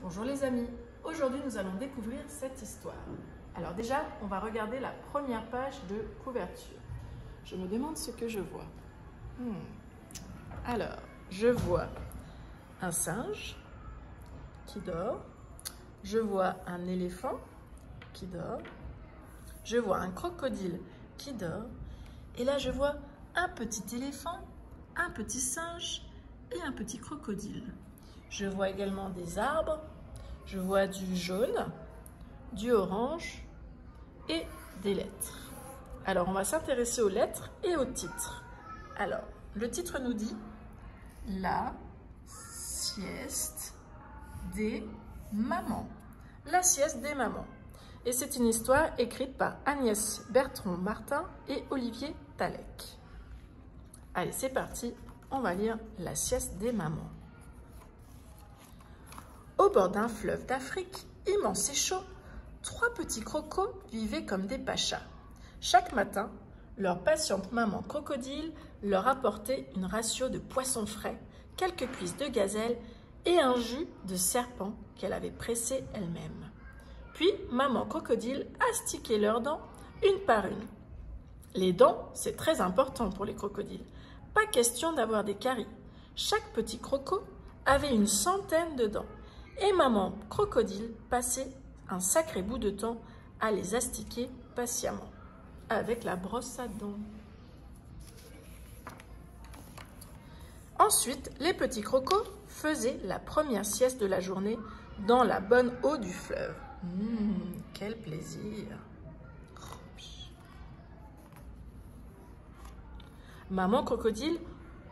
Bonjour les amis, aujourd'hui nous allons découvrir cette histoire. Alors déjà, on va regarder la première page de couverture. Je me demande ce que je vois. Alors, je vois un singe qui dort, je vois un éléphant qui dort, je vois un crocodile qui dort, et là je vois un petit éléphant, un petit singe et un petit crocodile. Je vois également des arbres, je vois du jaune, du orange et des lettres. Alors, on va s'intéresser aux lettres et au titre. Alors, le titre nous dit « La sieste des mamans ». La sieste des mamans. Et c'est une histoire écrite par Agnès Bertrand-Martin et Olivier Talek. Allez, c'est parti, on va lire « La sieste des mamans ». Au bord d'un fleuve d'Afrique, immense et chaud, 3 petits crocos vivaient comme des pachas. Chaque matin, leur patiente maman crocodile leur apportait une ration de poissons frais, quelques cuisses de gazelle et un jus de serpent qu'elle avait pressé elle-même. Puis, maman crocodile astiquait leurs dents une par une. Les dents, c'est très important pour les crocodiles. Pas question d'avoir des caries. Chaque petit croco avait une centaine de dents. Et maman crocodile passait un sacré bout de temps à les astiquer patiemment avec la brosse à dents. Ensuite, les petits crocos faisaient la première sieste de la journée dans la bonne eau du fleuve. Quel plaisir! Maman crocodile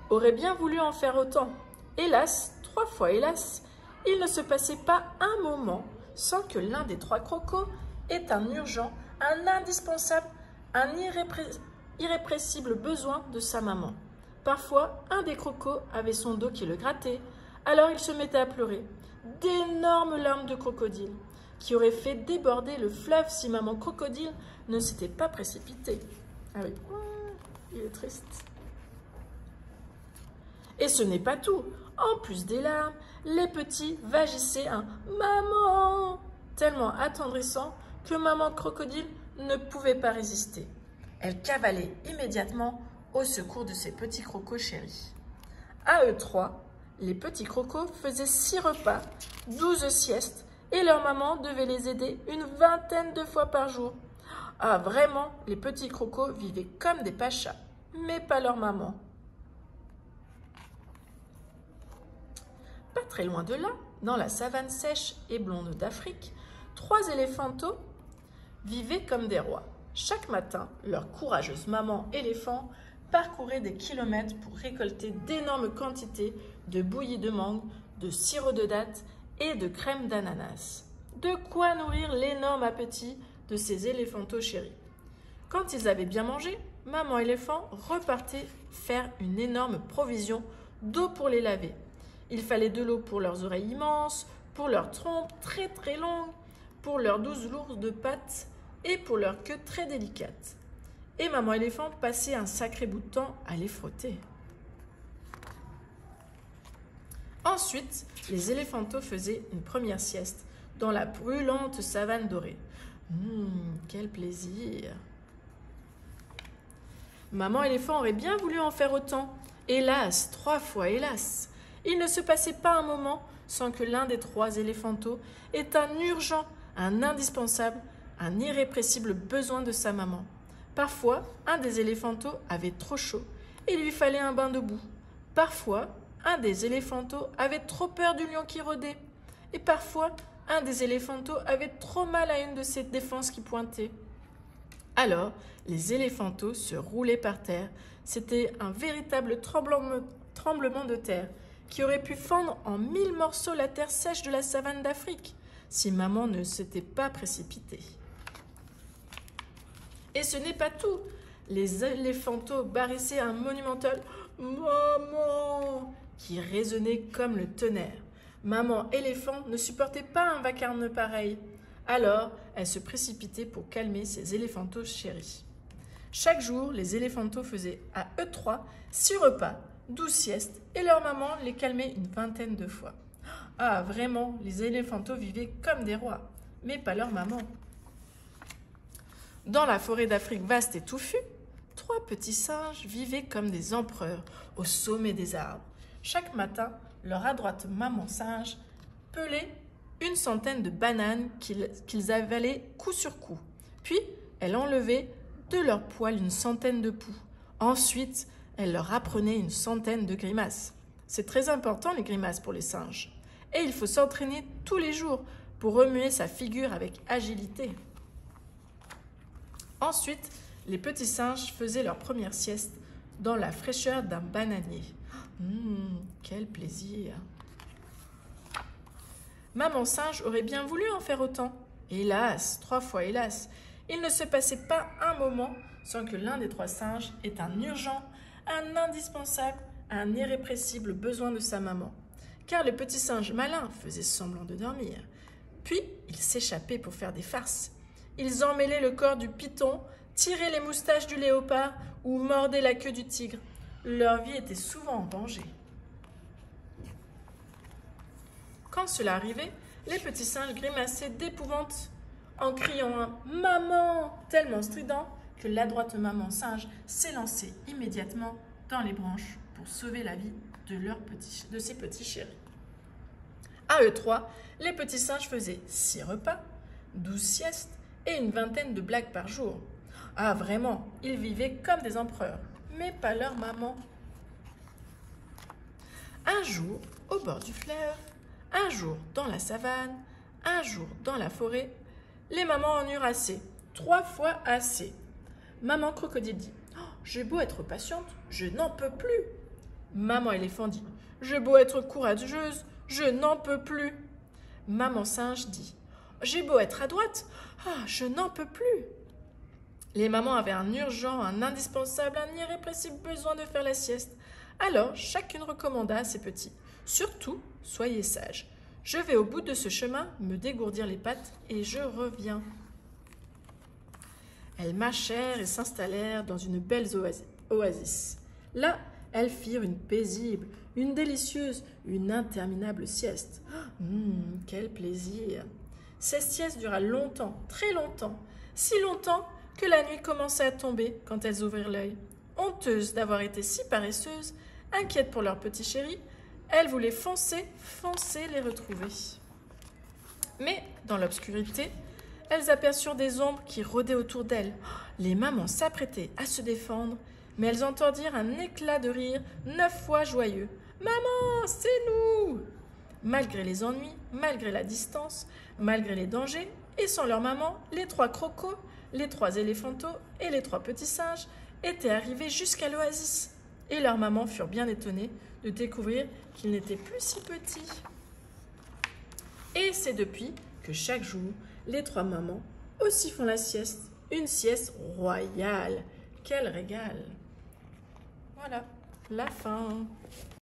aurait bien voulu en faire autant. Hélas, 3 fois hélas, il ne se passait pas un moment sans que l'un des 3 crocos ait un urgent, un indispensable, un irrépressible besoin de sa maman. Parfois, un des crocos avait son dos qui le grattait, alors il se mettait à pleurer. D'énormes larmes de crocodile qui auraient fait déborder le fleuve si maman crocodile ne s'était pas précipitée. Ah oui, il est triste. Et ce n'est pas tout. En plus des larmes, les petits vagissaient un « maman » tellement attendrissant que maman crocodile ne pouvait pas résister. Elle cavalait immédiatement au secours de ses petits crocos chéris. À eux 3, les petits crocos faisaient 6 repas, 12 siestes et leur maman devait les aider une 20aine de fois par jour. Ah, vraiment, les petits crocos vivaient comme des pachas, mais pas leur maman. Pas très loin de là, dans la savane sèche et blonde d'Afrique, 3 éléphantos vivaient comme des rois. Chaque matin, leur courageuse maman éléphant parcourait des kilomètres pour récolter d'énormes quantités de bouillie de mangue, de sirop de dattes et de crème d'ananas. De quoi nourrir l'énorme appétit de ces éléphantos chéris. Quand ils avaient bien mangé, maman éléphant repartait faire une énorme provision d'eau pour les laver. Il fallait de l'eau pour leurs oreilles immenses, pour leurs trompes très très longues, pour leurs 12 lourdes pattes et pour leur queue très délicate. Et maman éléphant passait un sacré bout de temps à les frotter. Ensuite, les éléphantos faisaient une première sieste dans la brûlante savane dorée. Quel plaisir! Maman éléphant aurait bien voulu en faire autant. Hélas, 3 fois hélas! Il ne se passait pas un moment sans que l'un des 3 éléphantos ait un urgent, un indispensable, un irrépressible besoin de sa maman. Parfois, un des éléphantos avait trop chaud et il lui fallait un bain de boue. Parfois, un des éléphantos avait trop peur du lion qui rôdait. Et parfois, un des éléphantos avait trop mal à une de ses défenses qui pointait. Alors, les éléphantos se roulaient par terre. C'était un véritable tremblement de terre qui aurait pu fendre en 1000 morceaux la terre sèche de la savane d'Afrique si maman ne s'était pas précipitée. Et ce n'est pas tout. Les éléphantos barrissaient un monumental « Maman » qui résonnait comme le tonnerre. Maman éléphant ne supportait pas un vacarme pareil. Alors, elle se précipitait pour calmer ses éléphantos chéris. Chaque jour, les éléphantos faisaient à eux 3 6 repas, 12 siestes et leur maman les calmait une 20aine de fois. Ah, vraiment, les éléphantos vivaient comme des rois, mais pas leur maman. Dans la forêt d'Afrique vaste et touffue, 3 petits singes vivaient comme des empereurs au sommet des arbres. Chaque matin, leur adroite maman singe pelait une centaine de bananes qu'ils avalaient coup sur coup. Puis, elle enlevait de leurs poils une centaine de poux. Ensuite, elle leur apprenait une centaine de grimaces. C'est très important les grimaces pour les singes. Et il faut s'entraîner tous les jours pour remuer sa figure avec agilité. Ensuite, les petits singes faisaient leur première sieste dans la fraîcheur d'un bananier. Quel plaisir! Maman singe aurait bien voulu en faire autant. Hélas, 3 fois hélas, il ne se passait pas un moment sans que l'un des 3 singes ait un urgent, un indispensable, un irrépressible besoin de sa maman. Car le petit singe malin faisait semblant de dormir. Puis, il s'échappait pour faire des farces. Ils emmêlaient le corps du python, tiraient les moustaches du léopard ou mordaient la queue du tigre. Leur vie était souvent en danger. Quand cela arrivait, les petits singes grimaçaient d'épouvante en criant un « Maman !» tellement strident que l'adroite maman singe s'élançait immédiatement dans les branches pour sauver la vie de ses petits chéris. À eux 3, les petits singes faisaient 6 repas, 12 siestes et une vingtaine de blagues par jour. Ah vraiment, ils vivaient comme des empereurs, mais pas leur maman. Un jour, au bord du fleuve, un jour dans la savane, un jour dans la forêt, les mamans en eurent assez, 3 fois assez. Maman crocodile dit « J'ai beau être patiente, je n'en peux plus !» Maman éléphant dit « J'ai beau être courageuse, je n'en peux plus !» Maman singe dit « J'ai beau être adroite, je n'en peux plus !» Les mamans avaient un urgent, un indispensable, un irrépressible besoin de faire la sieste. Alors, chacune recommanda à ses petits « Surtout, soyez sages. Je vais au bout de ce chemin me dégourdir les pattes et je reviens. » Elles marchèrent et s'installèrent dans une belle oasis. Là, elles firent une paisible, une délicieuse, une interminable sieste. Quel plaisir! Cette sieste dura longtemps, très longtemps, si longtemps que la nuit commençait à tomber quand elles ouvrirent l'œil. Honteuses d'avoir été si paresseuses, inquiètes pour leur petit chéri, elles voulaient foncer les retrouver. Mais, dans l'obscurité, elles aperçurent des ombres qui rôdaient autour d'elles. Les mamans s'apprêtaient à se défendre, mais elles entendirent un éclat de rire 9 fois joyeux. « Maman, c'est nous !» Malgré les ennuis, malgré la distance, malgré les dangers, et sans leur maman, les 3 crocos, les 3 éléphantos et les 3 petits singes étaient arrivés jusqu'à l'oasis. Et leurs mamans furent bien étonnées de découvrir qu'ils n'étaient plus si petits. Et c'est depuis que chaque jour, les 3 mamans aussi font la sieste, une sieste royale. Quel régal! Voilà, la fin.